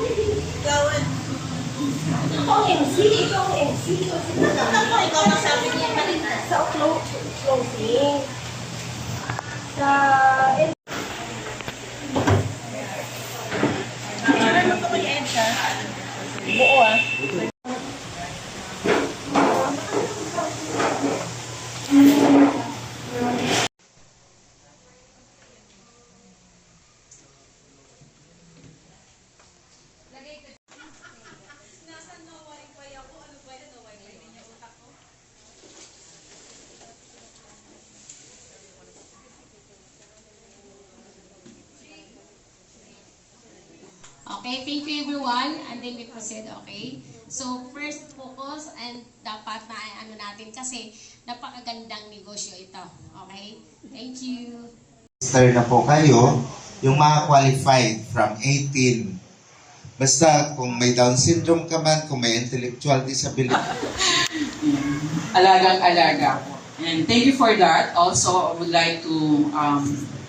Ikaw MC. Ikaw nagsabi niya kanina. Sa closing. Sa... Ano ka mag-end ka? Buo ah. Okay, thank you everyone. And then we proceed, okay? So, first focus and dapat na ano natin kasi napakagandang negosyo ito. Okay? Thank you. Register na po kayo, yung mga qualified from 18. Basta kung may Down syndrome ka man, kung may intellectual disability. Alagang-alaga. And thank you for that. Also, I would like to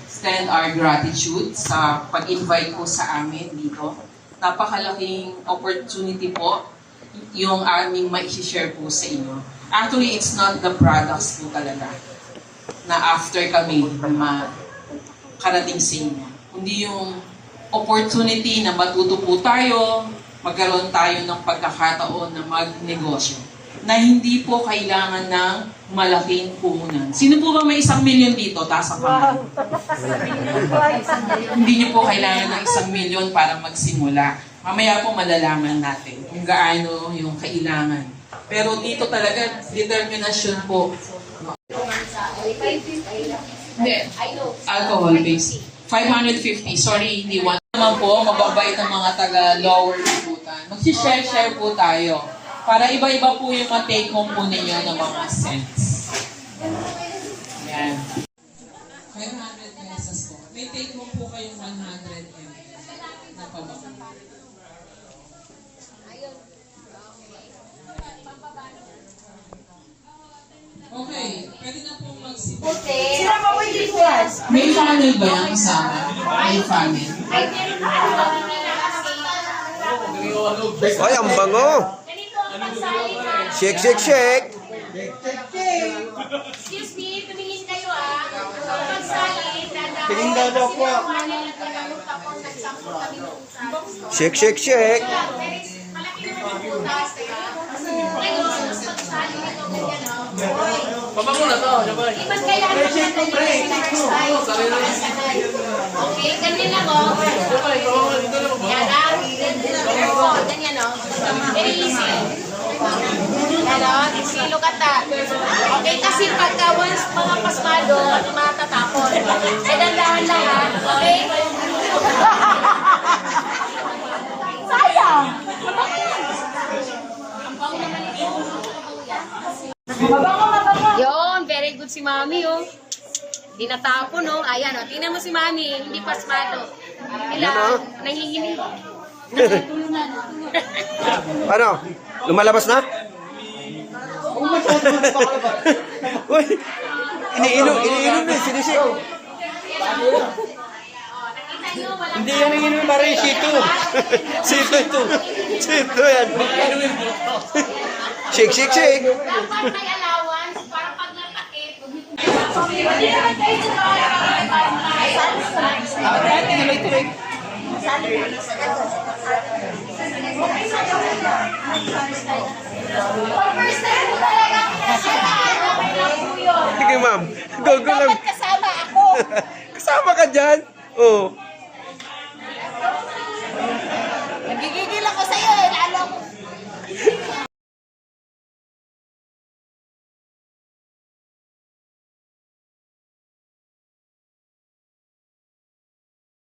extend our gratitude sa pag-invite po sa amin dito. Napakalaking opportunity po yung aming ma-share po sa inyo. Actually, it's not the products po talaga na after kami makarating sa inyo. Kundi yung opportunity na matuto po tayo, magkaroon tayo ng pagkakataon na magnegosyo na hindi po kailangan ng malaking puhunan. Sino po ba may 1 million dito? Taas ang kamay. Hindi niyo po kailangan ng 1 million para magsimula. Mamaya po malalaman natin kung gaano yung kailangan. Pero dito talaga, determinasyon po. Hindi. Alcohol based. 550. Sorry, hindi 1. Naman po, mababait ang mga taga-lower libutan. Mag-share po tayo. Para iba-iba po yung ma-take home po ninyo ng mga cents. Yan. 500 pesos po. May take home po kayong 100 ml na pabak. Okay, pwede na po magsimula. Sila pa pwede bukas. May funnel ba yung kasama? May funnel. Ay, ang bango! Shake, shake, shake! Excuse me, tumingin kayo ah. Pagsalin, dadaan. Tingin daw po. Shake, shake, shake! Malaki naman yung butas. Ngayon, pagsalin ito, ganyan o. Pabango na to, sabay. Iban kaya naman natin yung first time. Okay, ganyan lang o. Yan ah. Careful, ganyan o. Very easy. Yan o, easy. Look at that. Okay, kasi pagka once mga pasmado, matatapon. Eh, dandahan lang ha. Okay? Sayang! Yon, very good si Mami, oh. Di natapon, oh. Ayan, oh. Tingnan mo si Mami, hindi pasmado. Ilan, nangihinig. Ano? Lumalabas na? Uy! Iniinom na, sinisik. Hindi yan ang inom, Marie, sito. Sito ito. Sito yan. Shake, shake, shake. Dapat may allowance para pag natakit. First time mo talaga kasama. Okay lang po yun. Sige, ma'am. Go lang. Dapat kasama ako. Kasama ka dyan. Oh.